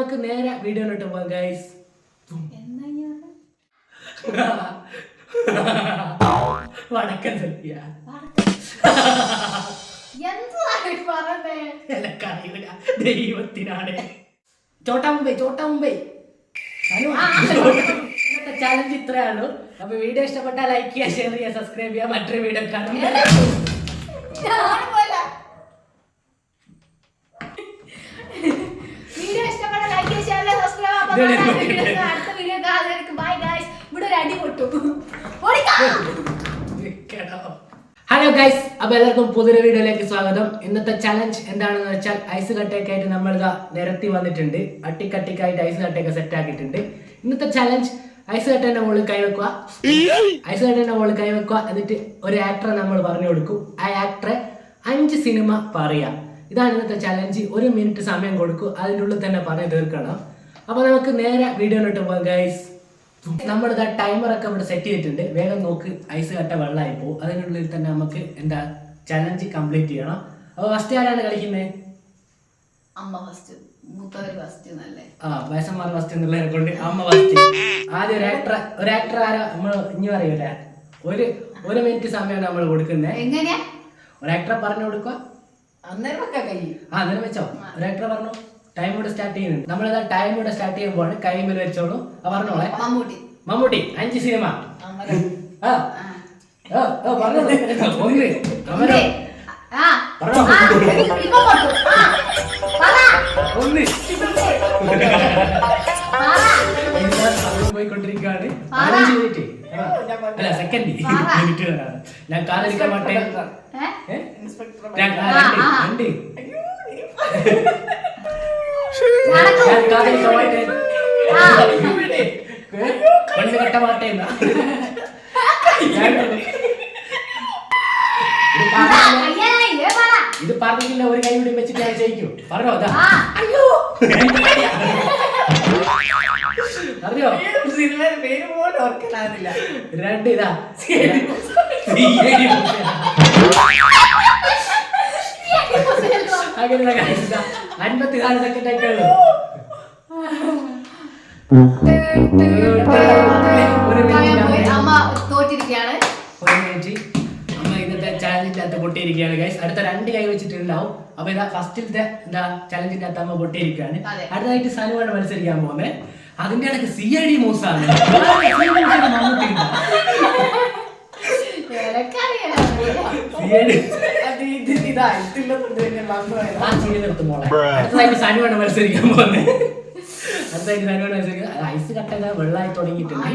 നമുക്ക് നേരെ വീഡിയോയിലോട്ട് പോകാം ഗൈസ്. വടക്കൻ സദ്യ ദൈവത്തിനാണ്. ചോട്ടാ മുംബൈ ഇന്നത്തെ ചാലഞ്ച് ഇത്രയാണ്. അപ്പൊ വീഡിയോ ഇഷ്ടപ്പെട്ടാൽ ലൈക്ക് ചെയ്യുക, ഷെയർ ചെയ്യുക, സബ്സ്ക്രൈബ് ചെയ്യുക. മറ്റൊരു വീഡിയോ കാണാം. ഹലോ ഗൈസ്, അപ്പൊ എല്ലാവർക്കും പുതിയൊരു വീഡിയോയിലേക്ക് സ്വാഗതം. ഇന്നത്തെ ചലഞ്ച് എന്താണെന്ന് വെച്ചാൽ ഐസ് കട്ടയൊക്കെ ആയിട്ട് നമ്മൾ ഇതാ നിരത്തി വന്നിട്ടുണ്ട്. അട്ടിക്കട്ടിക്കായിട്ട് ഐസ് കട്ടയൊക്കെ സെറ്റ് ആക്കിയിട്ടുണ്ട്. ഇന്നത്തെ ചലഞ്ച് ഐസ് കട്ടേന്റെ മുകളിൽ കൈവെക്കുക. എന്നിട്ട് ഒരു ആക്ടറെ നമ്മൾ പറഞ്ഞു കൊടുക്കും. ആ ആക്ടറെ 5 സിനിമ പറയാം. ഇതാണ് ഇന്നത്തെ ചലഞ്ച്. 1 മിനിറ്റ് സമയം കൊടുക്കും. അതിൻ്റെ ഉള്ളിൽ തന്നെ പറഞ്ഞു തീർക്കണം. അപ്പൊ നമുക്ക് നേരെ വീഡിയോയിലോട്ട് പോകാം ഗൈസ്. നമ്മളിതാ ടൈമറൊക്കെ ഇവിടെ സെറ്റ് ചെയ്തിട്ടുണ്ട്. വേഗം നോക്ക്, ഐസ് കട്ട വെള്ളമായി പോകും. അതിനുള്ളിൽ തന്നെ നമുക്ക് എന്താ ചലഞ്ച് കംപ്ലീറ്റ് ചെയ്യണം. അപ്പൊ ഫസ്റ്റ് ആരാണ് കളിക്കുന്നത്? വയസ്സന്മാർ ഫസ്റ്റ് എന്നുള്ളതിനെ കൊണ്ട് അമ്മ ഫസ്റ്റ്. ആദ്യം ഒരു ആക്ടർ ആരാ നമ്മൾ ഇനി പറയൂലേ. 1 മിനിറ്റ് സമയമാണ് നമ്മൾ കൊടുക്കുന്നത്. ഒരു ആക്ടറെ പറഞ്ഞു കൊടുക്കുക. അന്നേരം വെച്ചോ. ഒരു ആക്ടറെ പറഞ്ഞു. ടൈം ഇവിടെ സ്റ്റാർട്ട് ചെയ്യുന്നുണ്ട്. നമ്മളിതാ ടൈം ഇവിടെ സ്റ്റാർട്ട് ചെയ്യുമ്പോൾ കൈമിൽ വെച്ചോളൂ. പറഞ്ഞോളെ. മമ്മൂട്ടി 5 സിനിമ. പറഞ്ഞോളൂ. 1 പോയിക്കൊണ്ടിരിക്കുകയാണ്. 15 മിനിറ്റ് അല്ല സെക്കൻഡ് മിനിറ്റ്. ഞാൻ കാലിരിക്കാൻ മാട്ടേ. 2 പണ്ട് കട്ട മാട്ടേന്ന ഇത് പറഞ്ഞില്ല. ഒരു കൈ കൂടി വെച്ചിട്ട് ഞാൻ ജയിക്കും. പറഞ്ഞോ. അതാ അറിയോ സിനിമയുടെ പേര് പോലും ഓർക്കാനില്ല. 2 ഇതാ 54 സെക്കൻഡ് ആയിട്ടുള്ളൂ. അമ്മ ഇന്നത്തെ ചാലഞ്ചിന്റെ അകത്ത് പൊട്ടിയിരിക്കുകയാണ് ഗൈസ്. അടുത്ത 2 കൈ വെച്ചിട്ടുണ്ടാവും. അപ്പൊ ഇതാ ഫസ്റ്റിലത്തെ എന്താ ചലഞ്ചിന്റെ അകത്ത് അമ്മ പൊട്ടിയിരിക്കുകയാണ്. അടുത്തതായിട്ട് സനുവാണ് മത്സരിക്കാൻ പോകുന്നത്. അതിന്റെ ഇടയ്ക്ക് CID മൂസാണ്. അടുത്തതായിട്ട് സനുവാണ് മത്സരിക്കാൻ പോകുന്നത്. ഐസ് കട്ട വെള്ളമായി തുടങ്ങിയിട്ടുണ്ട്.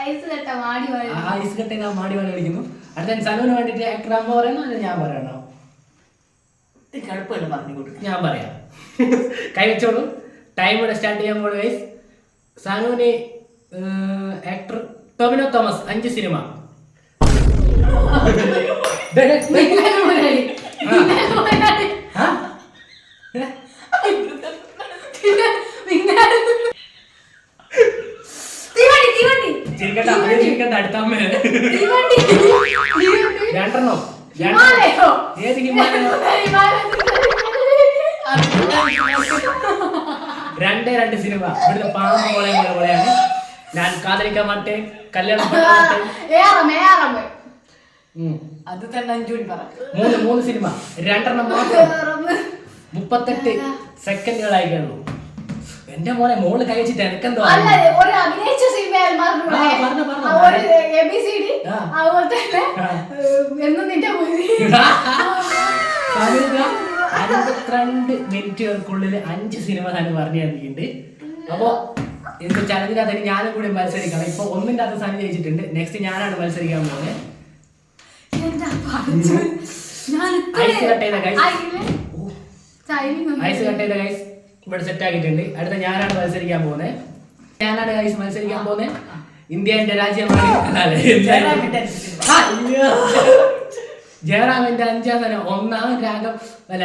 ഐസ് കട്ട മാടി കളിക്കുന്നു. അടുത്ത സനുവിന് വേണ്ടിട്ട് ആക്ടർ അമ്മ പറയണോ അല്ല ഞാൻ പറയണോ? ഞാൻ പറയാം. കൈവച്ചോളൂ. ടൈം ഇവിടെ സ്റ്റാർട്ട് ചെയ്യാൻ പോകുന്നു ഗൈസ്. സനുവിന് ആക്ടർ ടൊവിനോ തോമസ് 5 സിനിമ. അടുത്ത അമ്മ 2 ഏത് ഹിമാലയോ? 2 സിനിമ. ഇവിടുത്തെ പാമ്പ് പോലെയാണ്. ഞാൻ കാതലിക്കാൻ മാട്ടേ. കല്യാണം അത് തന്നെ 3 സിനിമ. 2 മാത്രം. 38 സെക്കൻഡുകളായി കേളൂ. എന്റെ മോള് കഴിച്ചിട്ട് എനക്കെന്തോ ണ്ട് മിനിറ്റുകൾക്കുള്ളിൽ 5 സിനിമ തന്നെ പറഞ്ഞു തന്നിട്ടുണ്ട്. അപ്പൊ ഇത് ചലഞ്ചിനകത്ത് ഞാനും കൂടി മത്സരിക്കണം. ഇപ്പൊ 1ന്റെ അത് സനി ജയിച്ചിട്ടുണ്ട്. നെക്സ്റ്റ് ഞാനാണ് മത്സരിക്കാൻ പോകുന്നത്. ഐസ് കട്ട് ചെയ്ത ഗൈസ് ഇവിടെ സെറ്റ് ആക്കിയിട്ടുണ്ട്. അടുത്ത ഞാനാണ് മത്സരിക്കാൻ പോകുന്നത്. ഇന്ത്യ എന്റെ രാജ്യമാണ്. ജയറാമിന്റെ 5ാം സ്ഥാനം. 1ാം രാഗം അല്ല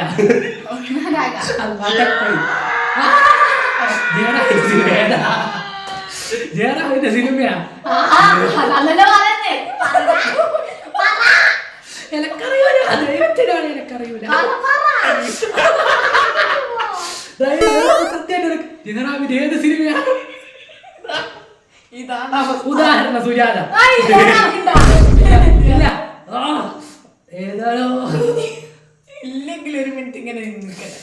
ജയറാമിന്റെ സിനിമയാ. എനക്കറിയൂല. ദൈവത്തിനാണ് എനക്കറിയൂല. ജയറാമിന്റെ ഏത് സിനിമയാണ്? ഇതാണ് ഉദാഹരണ സുജാത. ഇല്ല. ഏതാണോ? ഇല്ലെങ്കിൽ ഒരു മിനിറ്റ് ഇങ്ങനെ നിൽക്കണം.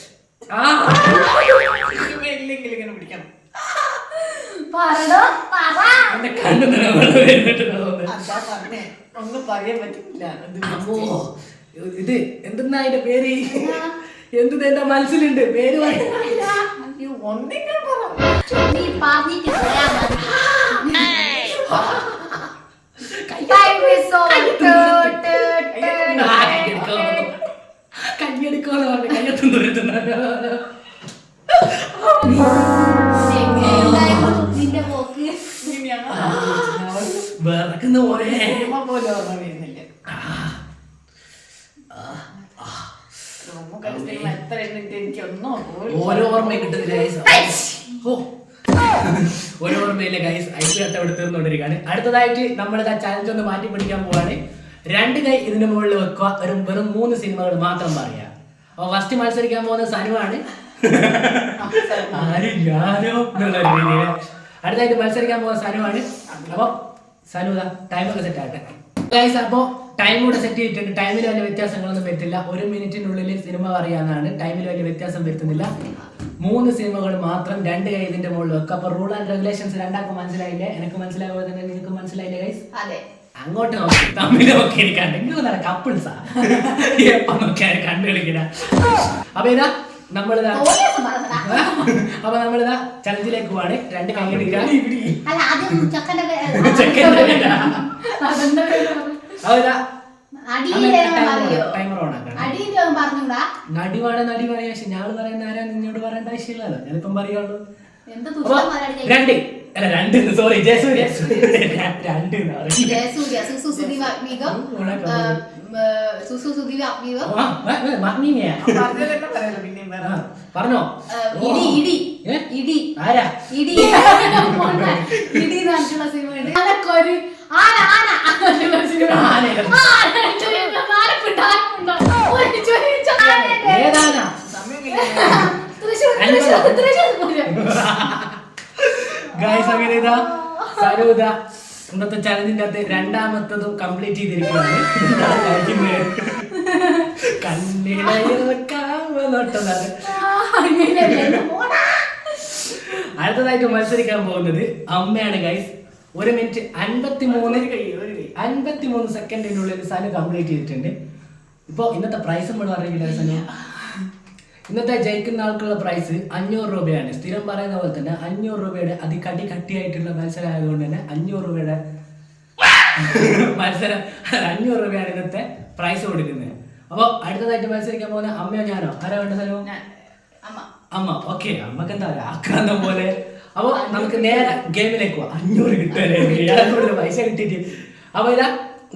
ഇല്ലെങ്കിൽ ഇങ്ങനെ പിടിക്കണം. എന്റെ കണ്ണു അതാ പറഞ്ഞേ, ഒന്നും പറയാൻ പറ്റില്ല. ഇത് എന്തെന്നാ അതിന്റെ പേര്? എന്ത് എന്റെ മനസ്സിലുണ്ട് പേര് ഒന്നെങ്കിലും കയ്യെടുക്കാന്ന് പറഞ്ഞ കയ്യെത്തും ദൂരത്തുന്ന വിറക്കുന്ന പോലെ പോലെ ഓർമ്മ വരുന്നില്ല. എത്ര എണ്ണിട്ട് എനിക്കൊന്നും ഓരോ ഓർമ്മയും കിട്ടുന്നില്ല ഗൈസ്. ഓരോ ഓർമ്മയില്ല ഗൈസ്. ഐപി അവിടെ തീർന്നുകൊണ്ടിരിക്കുകയാണ്. അടുത്തതായിട്ട് നമ്മൾ ചാലഞ്ച് ഒന്ന് മാറ്റി പിടിക്കാൻ പോവാണ്. 2 കൈ ഇതിന്റെ മുകളിൽ വെക്കുക. വെറും 3 സിനിമകൾ മാത്രം പറയാ. അപ്പൊ ഫസ്റ്റ് മത്സരിക്കാൻ പോകുന്ന സനുവാണ്. ആരും ഞാനോ എന്നുള്ള രീതിയിൽ അടുത്തായിട്ട് മത്സരിക്കാൻ പോകുന്ന സനുവാണ്. അപ്പൊ സനു ടൈമൊക്കെ സെറ്റ് ആകട്ടെ ഗൈസ്. അപ്പൊ ടൈം കൂടെ സെറ്റ് ചെയ്തിട്ടുണ്ട്. ടൈമിൽ വലിയ വ്യത്യാസങ്ങളൊന്നും വരുത്തില്ല. 1 മിനിറ്റിനുള്ളിൽ സിനിമ പറയാനാണ്. ടൈമിൽ വലിയ വ്യത്യാസം വരുത്തുന്നില്ല. 3 സിനിമകൾ മാത്രം 2 കൈ ഇതിന്റെ മുകളിൽ വെക്കുക. അപ്പൊ റൂൾ ആൻഡ് റെഗുലേഷൻസ് രണ്ടാക്കും മനസ്സിലായില്ലേ? എനിക്ക് മനസ്സിലായതുപോലെ തന്നെ നിങ്ങൾക്ക് മനസ്സിലായില്ലേ ഗൈസ്? അങ്ങോട്ട് നോക്കി തമ്മിൽ നോക്കി ഇരിക്കാണ്ട് ഇങ്ങനെ കപ്പിൾസാ എപ്പം നോക്കിയാൽ കണ്ടു കളിക്കണ. അപ്പൊ ഇതാ നമ്മളിതാ ചലഞ്ചിലേക്ക് പോവാണ്. 2 കൈ എടുക്കുക. ടൈമർ ഓൺ ആക്കാം. നടി വേണം നടി പറയാ. പക്ഷെ ഞങ്ങൾ പറയുന്ന ആരാ നിന്നോട് പറയേണ്ട ആവശ്യമില്ലല്ലോ. ഞാനിപ്പം പറയുള്ളൂ. 2 സോറി ജയസൂര്യ 2 പറഞ്ഞോ. ആരാ ഏതാനാ ഗൈസ്? അങ്ങനെ ഇതാ സരൂദ ഇന്നത്തെ ചലഞ്ചിന്റെ അകത്ത് 2ാമത്തതും കംപ്ലീറ്റ് ചെയ്തിരിക്കുകയാണ്. അടുത്തതായിട്ട് മത്സരിക്കാൻ പോകുന്നത് അമ്മയാണ് ഗൈസ്. 1 മിനിറ്റ് 53 സെക്കൻഡിനുള്ളിൽ സനു കംപ്ലീറ്റ് ചെയ്തിട്ടുണ്ട്. ഇപ്പൊ ഇന്നത്തെ പ്രൈസ് നമ്മൾ പറഞ്ഞില്ല സനു. ഇന്നത്തെ ജയിക്കുന്ന ആൾക്കുള്ള പ്രൈസ് 500 രൂപയാണ്. സ്ഥിരം പറയുന്ന പോലെ തന്നെ 500 രൂപയുടെ കട്ടിയായിട്ടുള്ള മത്സരം ആയതുകൊണ്ട് തന്നെ 500 രൂപയുടെ മത്സരം 500 രൂപയാണ് ഇന്നത്തെ പ്രൈസ് കൊടുക്കുന്നത്. അപ്പൊ അടുത്തതായിട്ട് മത്സരിക്കാൻ പോകുന്ന അമ്മയോ ഞാനോ? ആരാ വേണ്ട സ്ഥലവും? അമ്മ. ഓക്കെ, അമ്മക്ക് എന്താ ആക്രാന്തം പോലെ. അപ്പൊ നമുക്ക് നേരെ ഗെയിമിലേക്ക് പോവാം. 500 കിട്ടുമല്ലേ പൈസ കിട്ടിയിട്ട്. അപ്പൊ ഇതാ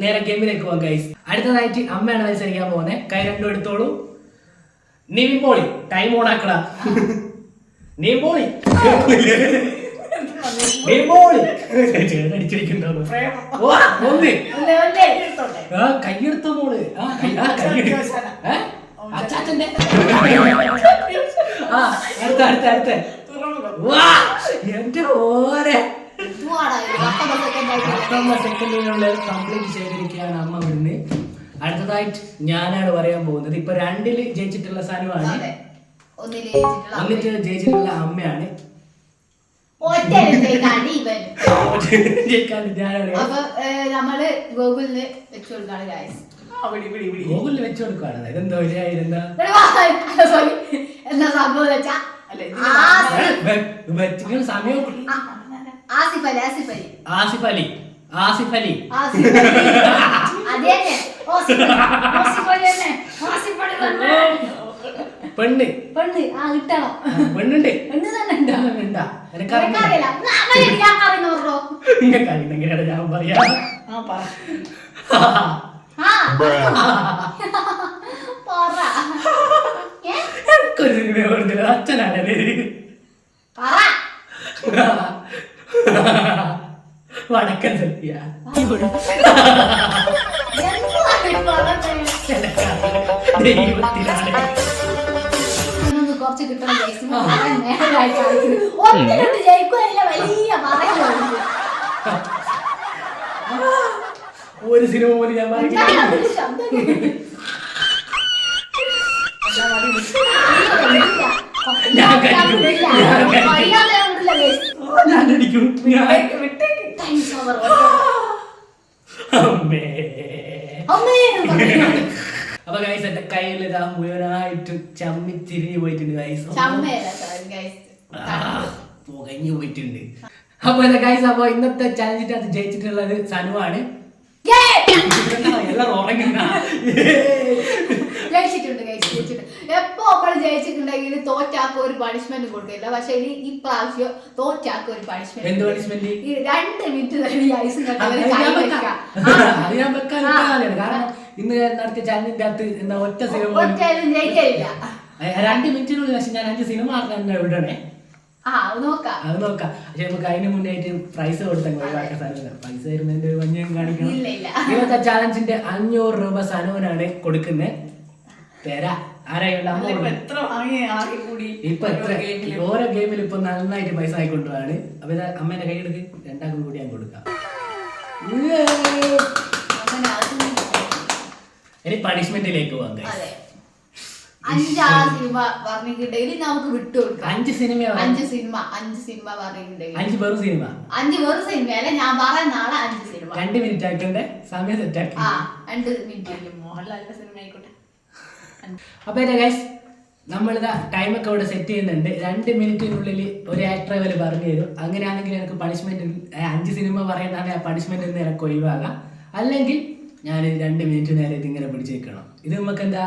നേരെ ഗെയിമിലേക്ക് പോവാം ഗൈസ്. അടുത്തതായിട്ട് അമ്മയാണ് മത്സരിക്കാൻ പോകുന്നത്. കൈ 2 എടുത്തോളൂ. നീമ്പോളി ടൈം ഓൺ ആക്കടാ. നീമ്പോളി കയ്യെടുത്ത മോള് അച്ചാച്ചന്റെ അടുത്ത എന്റെ ഓരെ 19 സെക്കൻഡിനുള്ളിൽ കംപ്ലീറ്റ് ചെയ്തിരിക്കുകയാണ് അമ്മ ഇവിടുന്ന്. അടുത്തതായിട്ട് ഞാനാണ് പറയാൻ പോകുന്നത്. ഇപ്പൊ 2ൽ ജയിച്ചിട്ടുള്ള സനുവാണ്. 1 ജയിച്ചിട്ടുള്ള അമ്മയാണ്. ഗൂഗിളില് വെച്ച് കൊടുക്കുകയാണ്. ഇതെന്തോ ഇതെന്താ സമയം? ആസിഫ് അലി പെണ്ണ് പെണ്ണുണ്ട് എനിക്കറിയില്ലെങ്കിലാണ് ഞാൻ പറയാ. അച്ഛനാണ് വടക്കൻ സത്യ. കുറച്ച് കിട്ടണം ഗൈസ്. നേരായി കളിക്കുന്നു. ഒന്നിനോട് ജയിക്കുമല്ല വലിയ പറയുന്നുണ്ട്. ഒരു സിനിമ പോലും ഞാൻ പറഞ്ഞില്ല. ശബ്ദം ഞാൻ അടിക്കും. അപ്പൊ ഗൈസ് എന്റെ കയ്യിൽ ഇതാ മുഴുവനായിട്ട് ചമ്മിച്ചിരിഞ്ഞു പോയിട്ടുണ്ട് ഗൈസ്. പുകഞ്ഞു പോയിട്ടുണ്ട്. അപ്പൊ ഗൈസ് അപ്പൊ ഇന്നത്തെ ചലഞ്ചിന്റെ അത് ജയിച്ചിട്ടുള്ളത് സനുവാണ്. എല്ലാരും ഉറങ്ങുന്ന ജയിച്ചിട്ടുണ്ട് ഗൈസ്, ജയിച്ചിട്ടുണ്ട്. എപ്പോ നമ്മൾ ജയിച്ചിട്ടുണ്ടെങ്കിൽ തോറ്റാക്ക് ഒരു പണിഷ്മെന്റ് കൊടുക്കില്ല. പക്ഷെ ഈ പ്രാവശ്യം തോറ്റാക്ക് ഒരു പണിഷ്മെന്റ്. എന്ത് പണിഷ്മെന്റ്? 2 മിനിറ്റ് തന്നെ ഐസും കാരണം ഇന്ന് നടത്തിയ ചാനലിന്റെ അകത്ത് എന്താ ഒറ്റ സിനിമ ജയിക്കില്ല. 2 മിനിറ്റിനുള്ളിൽ പക്ഷെ ഞാൻ 5 സിനിമ തന്നെ വിടണേ. അത് നോക്കാം. പക്ഷെ നമുക്ക് അതിന് മുന്നായിട്ട് പ്രൈസ് കൊടുത്താൽ ഒഴിവാക്കാൻ സാധിക്കില്ല. പൈസ തരുന്നതിന്റെ ഒരു മഞ്ഞയും കാണിക്കണം. ഇന്നത്തെ ചാലഞ്ചിന്റെ 500 രൂപ സനുവിനാണ് കൊടുക്കുന്നത്. തരാ ആരായുള്ള ഇപ്പൊ ഓരോ ഗെയിമിൽ ഇപ്പൊ നന്നായിട്ട് പൈസ ആയിക്കൊണ്ടുപോവാണ്. അപ്പൊ ഇത് അമ്മേന്റെ കൈയെടുക്ക് 2 കൂടി ഞാൻ കൊടുക്കാം. ഇനി പണിഷ്മെന്റിലേക്ക് പോകാം. 5 സിനിമ പറഞ്ഞിട്ടുണ്ടെങ്കിൽ നമുക്ക് വിട്ടുകൊടുക്കാം. 5 സിനിമ 5 സിനിമ പറഞ്ഞിട്ടുണ്ടെങ്കിൽ 5 വെറും സിനിമ. 5 വെറും സിനിമ അല്ല, ഞാൻ പറയുന്ന നാളെ 5 സിനിമ. 2 മിനിറ്റ് ആക്കണ്ടേ? സമയം സെറ്റ് ആക്കി. 2 മിനിറ്റ് മോഹൻലാലിന്റെ സിനിമ ആയിക്കോട്ടെ. അപ്പൊ ഗൈസ് നമ്മളിതാ ടൈമൊക്കെ ഇവിടെ സെറ്റ് ചെയ്യുന്നുണ്ട്. 2 മിനിറ്റിനുള്ളിൽ ഒരു ആക്ടറെ വരെ പറഞ്ഞു തരും. അങ്ങനെയാണെങ്കിൽ എനിക്ക് പണിഷ്മെന്റ് 5 സിനിമ പറയുന്നതാണ് ആ പണിഷ്മെന്റ് നിന്ന് എനിക്ക് ഒഴിവാകാം. അല്ലെങ്കിൽ ഞാൻ 2 മിനിറ്റ് നേരെ ഇതിങ്ങനെ പിടിച്ചേക്കണം. ഇത് നമുക്ക് എന്താ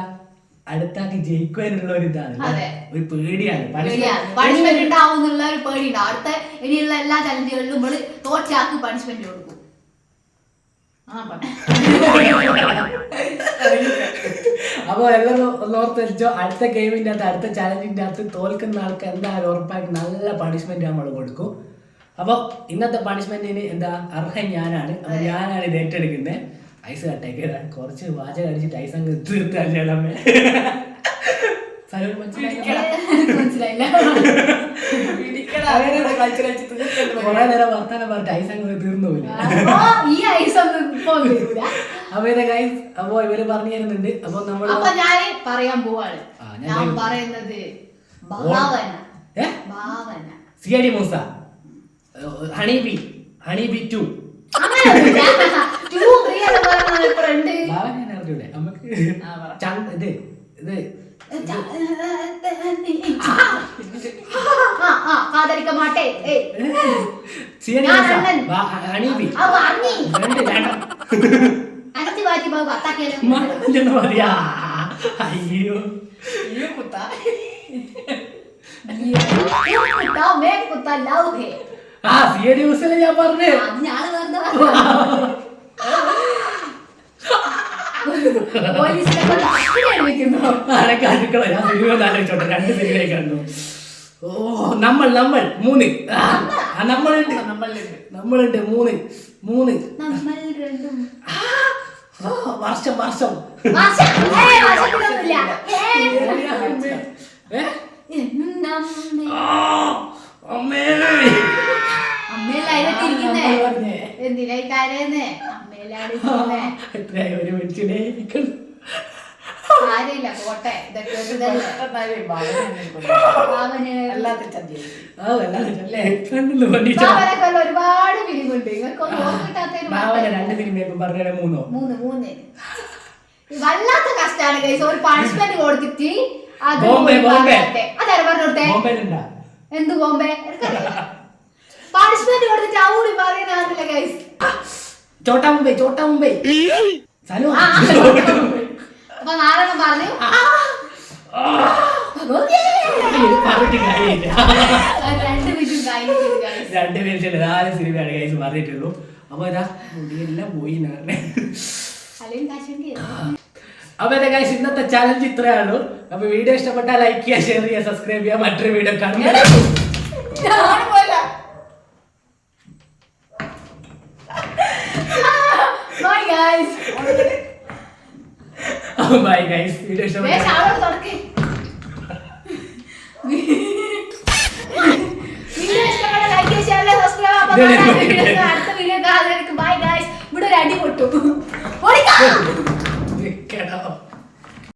അടുത്താക്കി ജയിക്കുവാനുള്ള ഒരു ഇതാണ്, ഒരു പേടിയാണ്. പണിഷ്മെന്റ് ഉണ്ടാവും എന്നുള്ള ഒരു പേടിയുണ്ട്. അടുത്ത ഇനിയുള്ള എല്ലാ ചലഞ്ചുകളിലും നമ്മള് തോറ്റാക്ക് പണിഷ്മെന്റ് കൊടുക്കും. അപ്പൊ എല്ലാവരും ഒന്നോർത്ത് വെച്ചോ, അടുത്ത ഗെയിമിന്റെ അകത്ത് അടുത്ത ചലഞ്ചിന്റെ അകത്ത് തോൽക്കുന്ന ആൾക്ക് എന്തായാലും ഉറപ്പായിട്ട് നല്ല പണിഷ്മെന്റ് നമ്മൾ കൊടുക്കും. അപ്പൊ ഇന്നത്തെ പണിഷ്മെന്റിന് എന്താ അർഹൻ ഞാനാണ്. അപ്പൊ ഞാനാണ് ഇത് ഏറ്റെടുക്കുന്നത്. ഐസ് കട്ടേക്ക് കുറച്ച് വാചകം അടിച്ചിട്ട് ഐസ് അങ്ങ് തീർത്താൽ മനസ്സിലായില്ല. കൊറേ നേരം വർത്താനം പറഞ്ഞിട്ട് ഐസ് അങ്ങ് തീർന്നു പോയില്ല. അപ്പൊ ഇതൊക്കെ ഗൈസ് അപ്പൊ ഇവര് പറഞ്ഞു തരുന്നുണ്ട്. അപ്പൊ നമ്മൾ ഞാൻ പറയാൻ പോവാണ്. ഞാൻ പറയുന്നത് സിഐഡി മൂസ, ഹണിബി 2 നമുക്ക് ഇത് ഇത് കാതലിക്ക മാട്ടേ ഹണിബി 5 വാറ്റി പത്താക്കിയാലോ. അയ്യോ സിഐഡി മൂസല്ലേ ഞാൻ പറഞ്ഞു. ആലോചിച്ചോട്ടെ 2 സിനിമയെ കണ്ടു. ഓ നമ്മളുണ്ട് 3 വർഷം എന്തിനായി കരയുന്നേ? ഒരു മനുഷ്യനെ കാര്യമില്ല, പോട്ടെ. ഒരുപാട് ഫിലിമുണ്ട്. 2 സിനിമയൊക്കെ പറഞ്ഞ 3 വല്ലാത്ത കഷ്ടാണ് ഗൈസ്. ഒരു പണിഷ്മെന്റ് കൊടുത്തിട്ട് എന്ത് ബോംബെ പണിഷ്മെന്റ് കൊടുത്തിട്ട് ഔടി പറയാനാകില്ല ഗൈസ്. ചോട്ടാ മുംബൈ അപ്പൊ നാലെണ്ണം പറഞ്ഞു. രണ്ട് മിനിറ്റ് 4 സിനിമയാണ് ഗൈസ് പറഞ്ഞിട്ടുള്ളൂ. അപ്പൊ ഇതാ മുടിയെല്ലാം പോയി. അപ്പൊ എന്റെ ഗൈസ് ഇന്നത്തെ ചലഞ്ച് ഇത്രയാണു. അപ്പൊ വീഡിയോ ഇഷ്ടപ്പെട്ടാൽ ലൈക്ക് ചെയ്യുക, ഷെയർ ചെയ്യുക, സബ്സ്ക്രൈബ് ചെയ്യുക. മറ്റൊരു വീഡിയോ കാണുക. Bye guys. വീഡിയോ ഇഷ്ടപ്പെട്ടാൽ വീഡിയോ ഇഷ്ടപ്പെട്ട ലൈക്ക് ഷെയർ സബ്സ്ക്രൈബ് അടുത്ത വീഡിയോ കാണുന്നവർക്ക് ബൈ ഗൈസ്. ഇവിടെ ഒരു അടി പൊട്ടും.